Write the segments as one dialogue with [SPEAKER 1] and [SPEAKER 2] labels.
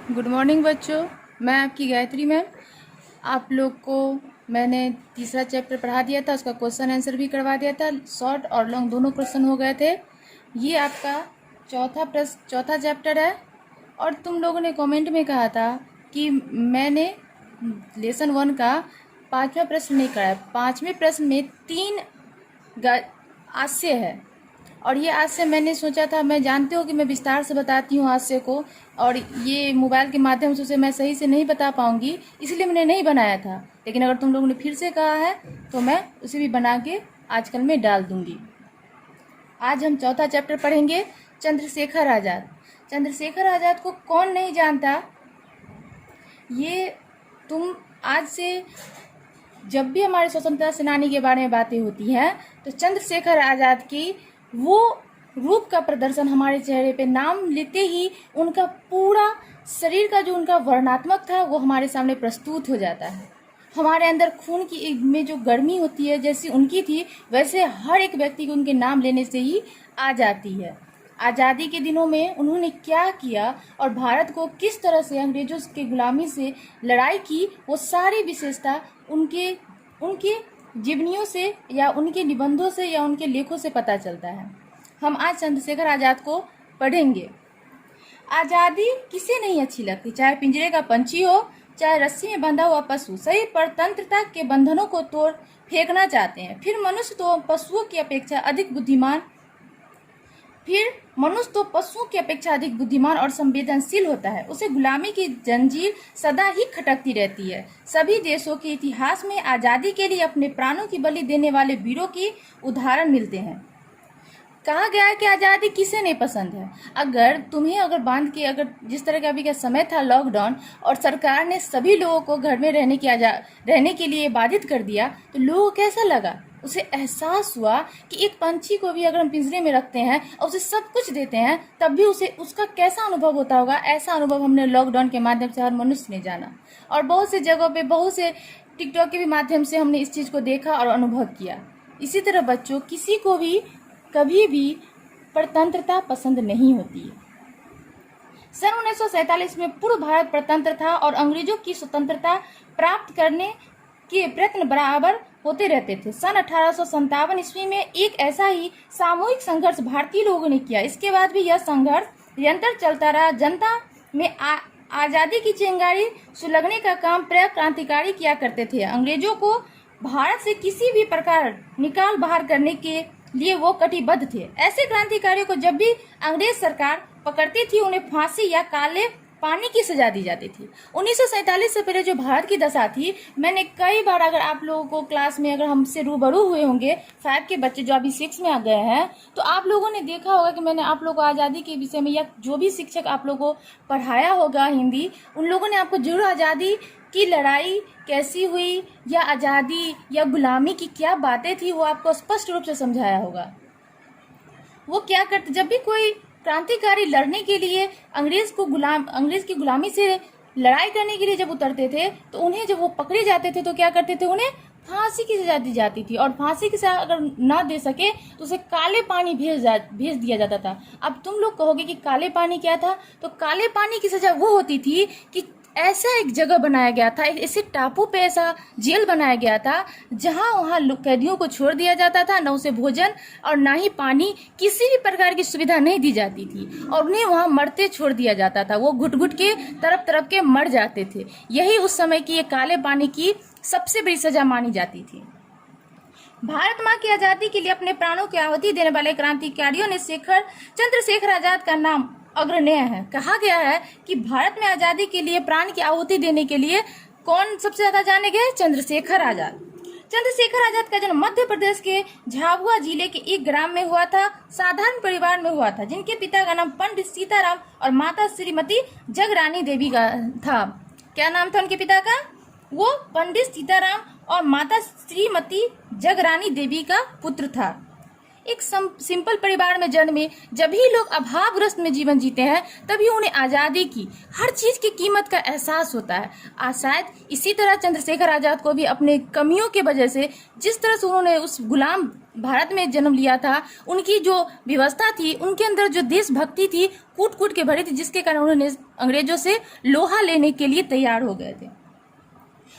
[SPEAKER 1] Good morning बच्चों। मैं आपकी गायत्री मैम। आप लोग को मैंने तीसरा चैप्टर पढ़ा दिया था, उसका क्वेश्चन आंसर भी करवा दिया था। शॉर्ट और लॉन्ग दोनों क्वेश्चन हो गए थे। ये आपका चौथा चैप्टर है। और तुम लोगों ने कमेंट में कहा था कि मैंने लेसन 1 का 5वां प्रश्न नहीं कराया। 5वें प्रश्न में 3 हास्य है, और ये हास्य मैंने सोचा था, मैं जानते हो कि मैं विस्तार से बताती हूँ हास्य को, और ये मोबाइल के माध्यम से उसे मैं सही से नहीं बता पाऊँगी, इसलिए मैंने नहीं बनाया था। लेकिन अगर तुम लोगों ने फिर से कहा है तो मैं उसे भी बना के आजकल में डाल दूँगी। आज हम चौथा चैप्टर पढ़ेंगे, चंद्रशेखर आज़ाद। चंद्रशेखर आज़ाद को कौन नहीं जानता। ये तुम आज से जब भी हमारे स्वतंत्रता सेनानी के बारे में बातें होती हैं तो चंद्रशेखर आज़ाद की वो रूप का प्रदर्शन हमारे चेहरे पे नाम लेते ही उनका पूरा शरीर का जो उनका वर्णात्मक था वो हमारे सामने प्रस्तुत हो जाता है। हमारे अंदर खून की में जो गर्मी होती है जैसी उनकी थी, वैसे हर एक व्यक्ति को उनके नाम लेने से ही आ जाती है। आज़ादी के दिनों में उन्होंने क्या किया और भारत को किस तरह से अंग्रेजों के गुलामी से लड़ाई की, वो सारी विशेषता उनके उनके जीवनियों से या उनके निबंधों से या उनके लेखों से पता चलता है। हम आज चंद्रशेखर आज़ाद को पढ़ेंगे। आज़ादी किसे नहीं अच्छी लगती, चाहे पिंजरे का पंछी हो, चाहे रस्सी में बंधा हुआ पशु। सही परतंत्रता के बंधनों को तोड़ फेंकना चाहते हैं। फिर मनुष्य तो पशुओं की अपेक्षा अधिक बुद्धिमान और संवेदनशील होता है। उसे गुलामी की जंजीर सदा ही खटकती रहती है। सभी देशों के इतिहास में आज़ादी के लिए अपने प्राणों की बलि देने वाले वीरों की उदाहरण मिलते हैं। कहा गया है कि आज़ादी किसे नहीं पसंद है। अगर बांध के, अगर जिस तरह का अभी का समय था लॉकडाउन, और सरकार ने सभी लोगों को घर में रहने के लिए बाधित कर दिया, तो लोगों को कैसा लगा। उसे एहसास हुआ कि एक पंछी को भी अगर हम पिंजरे में रखते हैं और उसे सब कुछ देते हैं, तब भी उसका कैसा अनुभव होता होगा। ऐसा अनुभव हमने लॉकडाउन के माध्यम से हर मनुष्य ने जाना, और बहुत से जगहों पे, बहुत से टिकटॉक के भी माध्यम से हमने इस चीज़ को देखा और अनुभव किया। इसी तरह बच्चों, किसी को भी कभी भी परतंत्रता पसंद नहीं होती है। सन 1947 में पूर्ण भारत परतंत्र था और अंग्रेजों की स्वतंत्रता प्राप्त करने के प्रयत्न बराबर होते रहते थे। सन 1857 ईस्वी में एक ऐसा ही सामूहिक संघर्ष भारतीय लोगों ने किया। इसके बाद भी यह संघर्ष निरंतर चलता रहा। जनता में आज़ादी की चिंगारी सुलगने का काम प्रिय क्रांतिकारी किया करते थे। अंग्रेजों को भारत से किसी भी प्रकार निकाल बाहर करने के लिए वो कटिबद्ध थे। ऐसे क्रांतिकारियों को जब भी अंग्रेज सरकार पकड़ती थी, उन्हें फांसी या काले पानी की सजा दी जाती थी। 1947 से पहले जो भारत की दशा थी, मैंने कई बार, अगर आप लोगों को क्लास में अगर हमसे रूबरू हुए होंगे 5 के बच्चे जो अभी 6 में आ गए हैं, तो आप लोगों ने देखा होगा कि मैंने आप लोगों को आज़ादी के विषय में, या जो भी शिक्षक आप लोगों को पढ़ाया होगा हिंदी, उन लोगों ने आपको जरूर आज़ादी की लड़ाई कैसी हुई या आज़ादी या गुलामी की क्या बातें थी, वो आपको स्पष्ट रूप से समझाया होगा। वो क्या करते, जब भी कोई क्रांतिकारी लड़ने के लिए अंग्रेज की गुलामी से लड़ाई करने के लिए जब उतरते थे, तो उन्हें जब वो पकड़े जाते थे तो क्या करते थे, उन्हें फांसी की सजा दी जाती थी। और फांसी की सजा अगर ना दे सके तो उसे काले पानी भेज दिया जाता था। अब तुम लोग कहोगे कि काले पानी क्या था, तो काले पानी की सजा वो होती थी कि ऐसा एक जगह बनाया गया था, ऐसे टापू पे ऐसा जेल बनाया गया था जहां वहां कैदियों को छोड़ दिया जाता था। न उसे भोजन और ना ही पानी, किसी भी प्रकार की सुविधा नहीं दी जाती थी, और उन्हें वहां मरते छोड़ दिया जाता था। वो घुट घुट के तरफ के मर जाते थे। यही उस समय की एक काले पानी की सबसे बड़ी सजा मानी जाती थी। भारत माँ की आजादी के लिए अपने प्राणों की आहुति देने वाले क्रांतिकारियों ने चंद्रशेखर आजाद का नाम अग्रण्य है। कहा गया है कि भारत में आजादी के लिए प्राण की आहुति देने के लिए कौन सबसे ज्यादा जाने गए, चंद्रशेखर आजाद। चंद्रशेखर आजाद का जन्म मध्य प्रदेश के झाबुआ जिले के एक ग्राम में हुआ था। साधारण परिवार में हुआ था, जिनके पिता का नाम पंडित सीताराम और माता श्रीमती जगरानी देवी का था। क्या नाम था उनके पिता का? वो पंडित सीताराम और माता श्रीमती जगरानी देवी का पुत्र था। एक सिंपल परिवार में जन्मे। जब भी लोग अभावग्रस्त में जीवन जीते हैं तभी उन्हें आज़ादी की, हर चीज की कीमत का एहसास होता है। आज शायद इसी तरह चंद्रशेखर आजाद को भी अपने कमियों की वजह से, जिस तरह से उन्होंने उस गुलाम भारत में जन्म लिया था, उनकी जो व्यवस्था थी, उनके अंदर जो देशभक्ति थी, कूट कूट के भरी थी, जिसके कारण उन्होंने अंग्रेजों से लोहा लेने के लिए तैयार हो गए थे।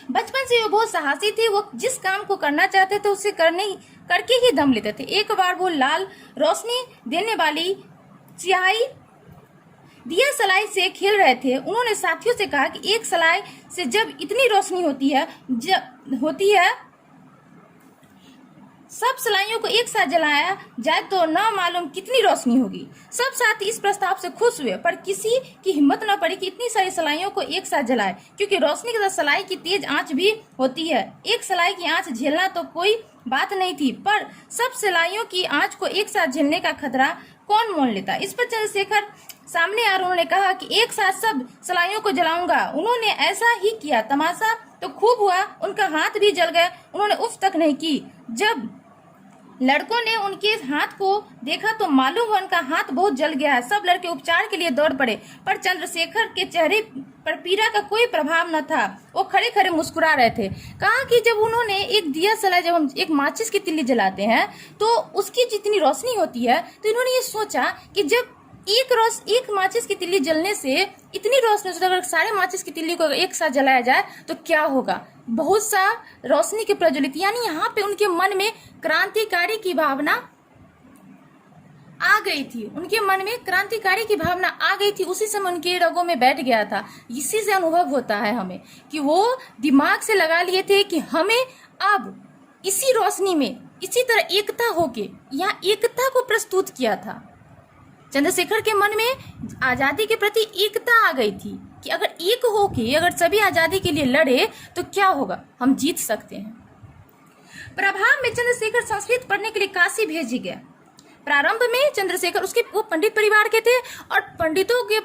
[SPEAKER 1] बचपन से वो बहुत साहसी थे। वो जिस काम को करना चाहते थे उसे करके ही दम लेते थे। एक बार वो लाल रोशनी देने वाली स्याही दिया सलाई से खेल रहे थे। उन्होंने साथियों से कहा कि एक सलाई से जब इतनी रोशनी होती है सब सलाइयों को एक साथ जलाया जाए तो न मालूम कितनी रोशनी होगी। सब साथी इस प्रस्ताव से खुश हुए, पर किसी की हिम्मत न पड़ी कि इतनी सारी सलाइयों को एक साथ जलाए, क्योंकि रोशनी के साथ सलाई की तेज आंच भी होती है। एक सलाई की आंच झेलना तो कोई बात नहीं थी, पर सब सलाइयों की आंच को एक साथ झेलने का खतरा कौन मोल लेता। इस पर चंद्रशेखर सामने आ उन्होंने कहा कि एक साथ सब सलाइयों को जलाऊंगा। उन्होंने ऐसा ही किया। तमाशा तो खूब हुआ, उनका हाथ भी जल गया। उन्होंने उफ तक नहीं की। जब लड़कों ने उनके हाथ को देखा तो मालूम हुआ उनका हाथ बहुत जल गया है। सब लड़के उपचार के लिए दौड़ पड़े, पर चंद्रशेखर के चेहरे पर पीड़ा का कोई प्रभाव न था। वो खड़े खड़े मुस्कुरा रहे थे। कहा कि जब उन्होंने एक दिया सलाई, जब हम एक माचिस की तिल्ली जलाते हैं तो उसकी जितनी रोशनी होती है, तो इन्होंने ये सोचा कि जब एक माचिस की तिल्ली जलने से इतनी रोशनी, अगर सारे माचिस की तिल्ली को एक साथ जलाया जाए तो क्या होगा। बहुत सा रोशनी के प्रज्वलित, यानी यहाँ पे उनके मन में क्रांतिकारी की भावना आ गई थी। उनके मन में क्रांतिकारी की भावना आ गई थी। उसी समय उनके रगों में बैठ गया था। इसी से अनुभव होता है हमें कि वो दिमाग से लगा लिए थे कि हमें अब इसी रोशनी में इसी तरह एकता होके यहाँ एकता को प्रस्तुत किया था। चंद्रशेखर के मन में आजादी के प्रति एकता आ गई थी कि अगर एक होके अगर सभी आजादी के लिए लड़े तो क्या होगा, हम जीत सकते हैं। प्रभाव में चंद्रशेखर संस्कृत पढ़ने के लिए काशी भेजी गया। प्रारंभ में चंद्रशेखर वो पंडित परिवार के थे और पंडितों के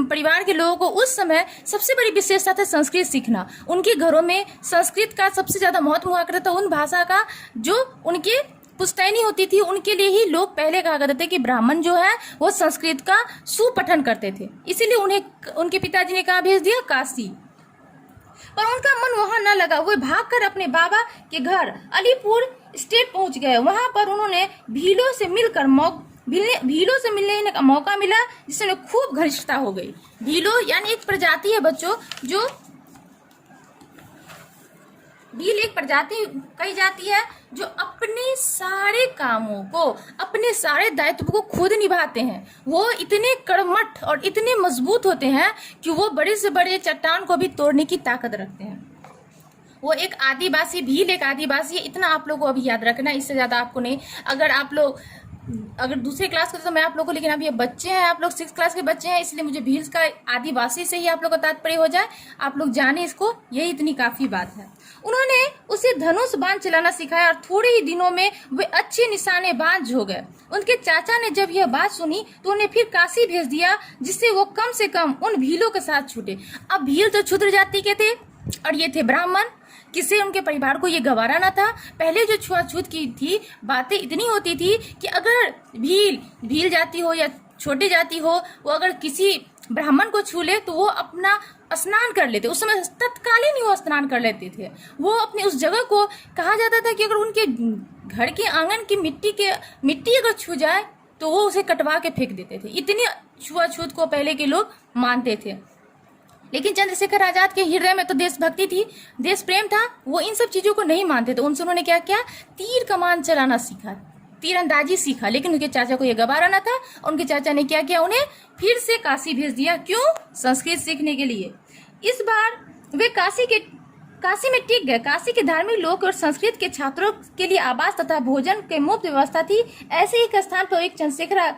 [SPEAKER 1] परिवार के लोगों को उस समय सबसे बड़ी विशेषता था संस्कृत सीखना। उनके घरों में संस्कृत का सबसे ज्यादा महत्व हुआ करता था। उन भाषा का जो उनके पुश्तैनी होती थी, उनके लिए ही लोग पहले कहा करते थे कि ब्राह्मण जो है वो संस्कृत का सुपठन करते थे। इसीलिए उन्हें उनके पिताजी ने कहा भेज दिया काशी। पर उनका मन वहां न लगा। वो भागकर अपने बाबा के घर अलीपुर स्टेट पहुंच गए। वहां पर उन्होंने भीलों से मिलने का मौका मिला, जिससे खूब घनिष्ठता हो गई। भीलो यानी एक प्रजाति है बच्चों, जो भील एक प्रजाति कही जाती है जो अपने सारे कामों को, अपने सारे दायित्व को खुद निभाते हैं। वो इतने कर्मठ और इतने मजबूत होते हैं कि वो बड़े से बड़े चट्टान को भी तोड़ने की ताकत रखते हैं। वो एक आदिवासी, भील एक आदिवासी है। इतना आप लोगों को अभी याद रखना, इससे ज्यादा आपको नहीं। अगर दूसरे क्लास के तो मैं आप लोगों को, लेकिन अब ये बच्चे हैं, आप लोग 6th क्लास के बच्चे हैं, इसलिए मुझे भील का आदिवासी से ही आप लोग का तात्पर्य हो जाए, आप लोग जाने इसको, यही इतनी काफी बात है। उन्होंने उसे धनुष बाण चलाना सिखाया और थोड़े ही दिनों में वे अच्छे निशानेबाज हो गए। उनके चाचा ने जब यह बात सुनी तो उन्हें फिर काशी भेज दिया, जिससे वो कम से कम उन भीलों के साथ छूटे। अब भील तो क्षुद्र जाति के थे और ये थे ब्राह्मण। किसी उनके परिवार को ये गवारा ना था। पहले जो छुआछूत की थी, बातें इतनी होती थी कि अगर भील जाति हो या छोटी जाति हो, वो अगर किसी ब्राह्मण को छू ले तो वो अपना स्नान कर लेते। उस समय तत्कालीन ही वो स्नान कर लेते थे। वो अपने उस जगह को कहा जाता था कि अगर उनके घर के आंगन की मिट्टी अगर छू जाए तो वो उसे कटवा के फेंक देते थे। इतनी छुआछूत को पहले के लोग मानते थे। लेकिन चंद्रशेखर आजाद के हृदय में तो देशभक्ति थी, देश प्रेम था। वो इन सब चीजों को नहीं मानते थे। उनसे उन्होंने क्या किया, तीर कमान चलाना सीखा, तीरंदाजी सीखा। लेकिन उनके चाचा को यह गवारा न था और उनके चाचा ने क्या किया, उन्हें फिर से काशी भेज दिया। क्यों? संस्कृत सीखने के लिए। इस बार वे काशी में टिक गए। काशी के धार्मिक लोग और संस्कृत के छात्रों के लिए आवास तथा भोजन के मुफ्त व्यवस्था थी। ऐसे एक स्थान पर एक चंद्रशेखर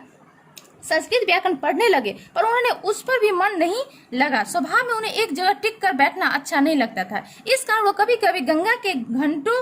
[SPEAKER 1] संस्कृत व्याकरण पढ़ने लगे, पर उन्होंने उस पर भी मन नहीं लगा। स्वभाव में उन्हें एक जगह टिक कर बैठना अच्छा नहीं लगता था। इस कारण वो कभी कभी गंगा के घंटों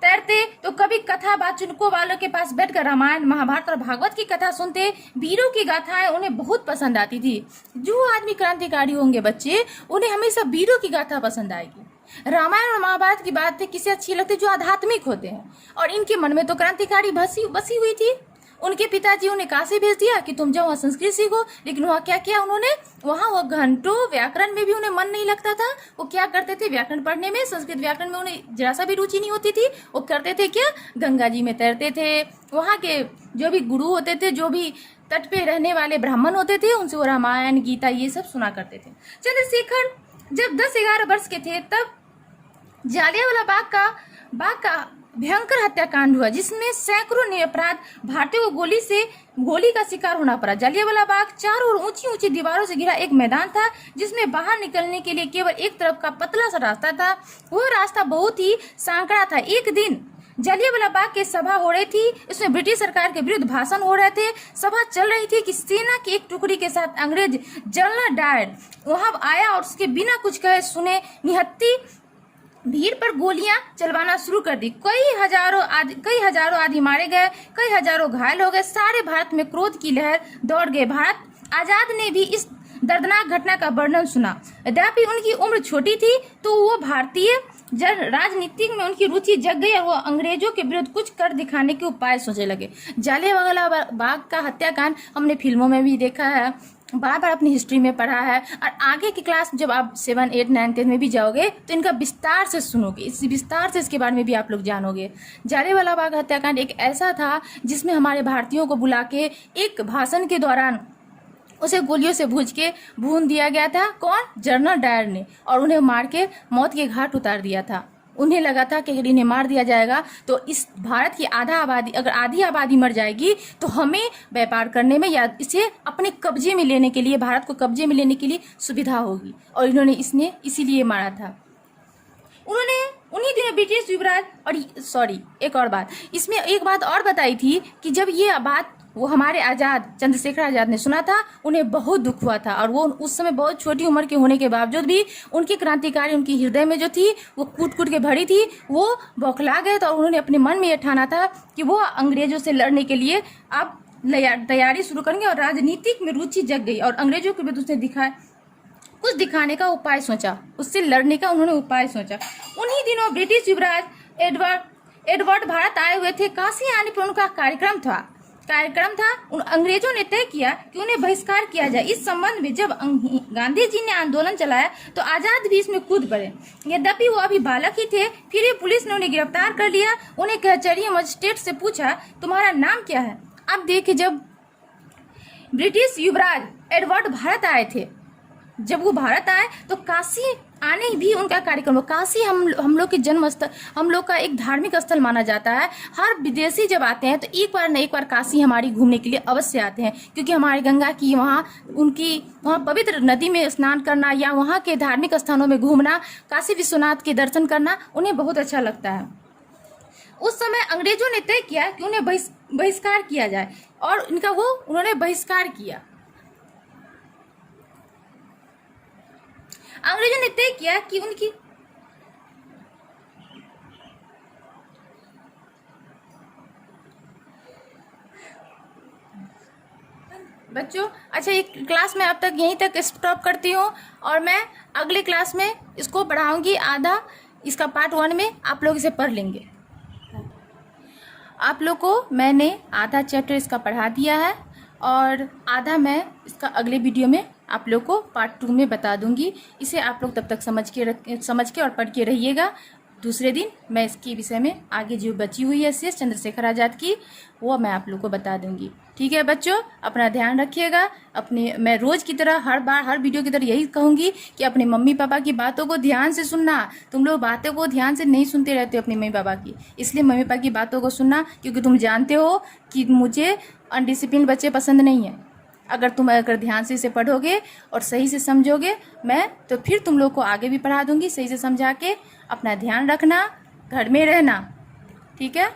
[SPEAKER 1] तैरते तो कभी कथा वाचकों वालों के पास बैठकर रामायण, महाभारत और भागवत की कथा सुनते। वीरों की गाथाएं उन्हें बहुत पसंद आती थी। जो आदमी क्रांतिकारी होंगे बच्चे, उन्हें हमेशा वीरों की गाथा पसंद आएगी। रामायण और महाभारत की बातें किसे अच्छी लगती है? जो आध्यात्मिक होते हैं। और इनके मन में तो क्रांतिकारी बसी हुई थी। उनके पिताजी उन्हें काशी भेज दिया कि तुम जाओ वहाँ संस्कृत सीखो, लेकिन वहाँ क्या किया उन्होंने? वहाँ वो घंटों व्याकरण में भी उन्हें मन नहीं लगता था। वो क्या करते थे? व्याकरण पढ़ने में, संस्कृत व्याकरण में उन्हें जरा सा भी रुचि नहीं होती थी। वो करते थे क्या? गंगा जी में तैरते थे। वहाँ के जो भी गुरु होते थे, जो भी तट पे रहने वाले ब्राह्मण होते थे, उनसे वो रामायण गीता ये सब सुना करते थे। चंद्रशेखर जब 10-11 वर्ष के थे तब जालियांवाला बाग का भयंकर हत्याकांड हुआ, जिसमें सैकड़ों निरपराध भारतीयों को गोली का शिकार होना पड़ा। जालियांवाला बाग चारों ओर ऊंची ऊंची दीवारों से घिरा एक मैदान था, जिसमें बाहर निकलने के लिए केवल एक तरफ का पतला सा रास्ता था। वह रास्ता बहुत ही सांकड़ा था। एक दिन जालियांवाला बाग की सभा हो रही थी, उसमें ब्रिटिश सरकार के विरुद्ध भाषण हो रहे थे। सभा चल रही थी कि सेना की एक टुकड़ी के साथ अंग्रेज जनरल डायर वहां आया और उसके बिना कुछ कहे सुने निहत्ती भीड़ पर गोलियां चलवाना शुरू कर दी। कई हजारों आदमी मारे गए, कई हजारों घायल हो गए। सारे भारत में क्रोध की लहर दौड़ गई। भारत आजाद ने भी इस दर्दनाक घटना का वर्णन सुना। यद्यपि उनकी उम्र छोटी थी, तो वो भारतीय राजनीति में उनकी रुचि जग गई और वो अंग्रेजों के विरुद्ध कुछ कर दिखाने के उपाय सोचने लगे। जालियांवाला बाग का हत्याकांड हमने फिल्मों में भी देखा है, बार बार अपनी हिस्ट्री में पढ़ा है, और आगे की क्लास जब आप 7, 8, 9, 10 में भी जाओगे तो इनका विस्तार से सुनोगे, विस्तार से इसके बारे में भी आप लोग जानोगे। जालियांवाला बाग हत्याकांड एक ऐसा था जिसमें हमारे भारतीयों को बुला के एक भाषण के दौरान उसे गोलियों से भून दिया गया था। कौन? जनरल डायर ने, और उन्हें मार के मौत के घाट उतार दिया था। उन्हें लगा था कि अगर इन्हें मार दिया जाएगा तो इस भारत की अगर आधी आबादी मर जाएगी तो हमें व्यापार करने में या इसे अपने कब्जे में लेने के लिए, भारत को कब्जे में लेने के लिए सुविधा होगी, और इन्होंने इसीलिए मारा था। उन्होंने उन्हीं दिनों ब्रिटिश युवराज एक और बात, इसमें एक बात और बताई थी कि जब ये बात वो हमारे चंद्रशेखर आजाद ने सुना था, उन्हें बहुत दुख हुआ था, और वो उस समय बहुत छोटी उम्र के होने के बावजूद भी उनकी क्रांतिकारी उनकी हृदय में जो थी वो कूट के भरी थी। वो बौखला गए, तो उन्होंने अपने मन में यह ठाना था कि वो अंग्रेजों से लड़ने के लिए अब तैयारी शुरू करेंगे, और राजनीतिक में रुचि जग गई और अंग्रेजों के विरुद्ध उसने कुछ दिखाने का उपाय सोचा, उससे लड़ने का उन्होंने उपाय सोचा। उन्हीं दिनों ब्रिटिश युवराज एडवर्ड भारत आए हुए थे। काशी आने पर उनका कार्यक्रम था। उन अंग्रेजों ने तय किया कि उन्हें बहिष्कार किया जाए। इस संबंध में जब गांधी जी ने आंदोलन चलाया तो आजाद भी इसमें कूद पड़े। यद्यपि वो अभी बालक ही थे, फिर भी पुलिस ने उन्हें गिरफ्तार कर लिया। उन्हें कचहरी मजिस्ट्रेट से पूछा, तुम्हारा नाम क्या है? अब देखिए, जब ब्रिटिश युवराज एडवर्ड भारत आए थे, जब वो भारत आए तो काशी आने भी उनका कार्यक्रम हो। काशी हम लोग के जन्म स्थल, हम लोग का एक धार्मिक स्थल माना जाता है। हर विदेशी जब आते हैं तो एक बार न एक बार काशी हमारी घूमने के लिए अवश्य आते हैं, क्योंकि हमारी गंगा की वहाँ पवित्र नदी में स्नान करना या वहाँ के धार्मिक स्थानों में घूमना, काशी विश्वनाथ के दर्शन करना उन्हें बहुत अच्छा लगता है। उस समय अंग्रेजों ने तय किया कि उन्हें बहिष्कार किया जाए, और उन्होंने बहिष्कार किया। अंग्रेजों ने तय किया कि उनकी बच्चों, अच्छा, ये क्लास में अब तक यहीं तक स्टॉप करती हूँ, और मैं अगले क्लास में इसको बढ़ाऊंगी। आधा इसका पार्ट 1 में आप लोग इसे पढ़ लेंगे। आप लोग को मैंने आधा चैप्टर इसका पढ़ा दिया है, और आधा मैं इसका अगले वीडियो में आप लोग को पार्ट 2 में बता दूंगी। इसे आप लोग तब तक समझ के और पढ़ के रहिएगा। दूसरे दिन मैं इसके विषय में आगे जो बची हुई है शेष चंद्रशेखर आजाद की, वो मैं आप लोग को बता दूंगी। ठीक है बच्चों, अपना ध्यान रखिएगा। मैं रोज की तरह हर वीडियो की तरह यही कहूँगी कि अपने मम्मी पापा की बातों को ध्यान से सुनना। तुम लोग बातों को ध्यान से नहीं सुनते रहते हो अपने मम्मी पापा की, इसलिए मम्मी पापा की बातों को सुनना, क्योंकि तुम जानते हो कि मुझे अनडिसिप्लिन बच्चे पसंद नहीं है। अगर तुम ध्यान से इसे पढ़ोगे और सही से समझोगे तो फिर तुम लोग को आगे भी पढ़ा दूंगी सही से समझा के। अपना ध्यान रखना, घर में रहना, ठीक है,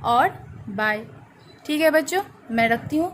[SPEAKER 1] और बाय। ठीक है बच्चों, मैं रखती हूँ।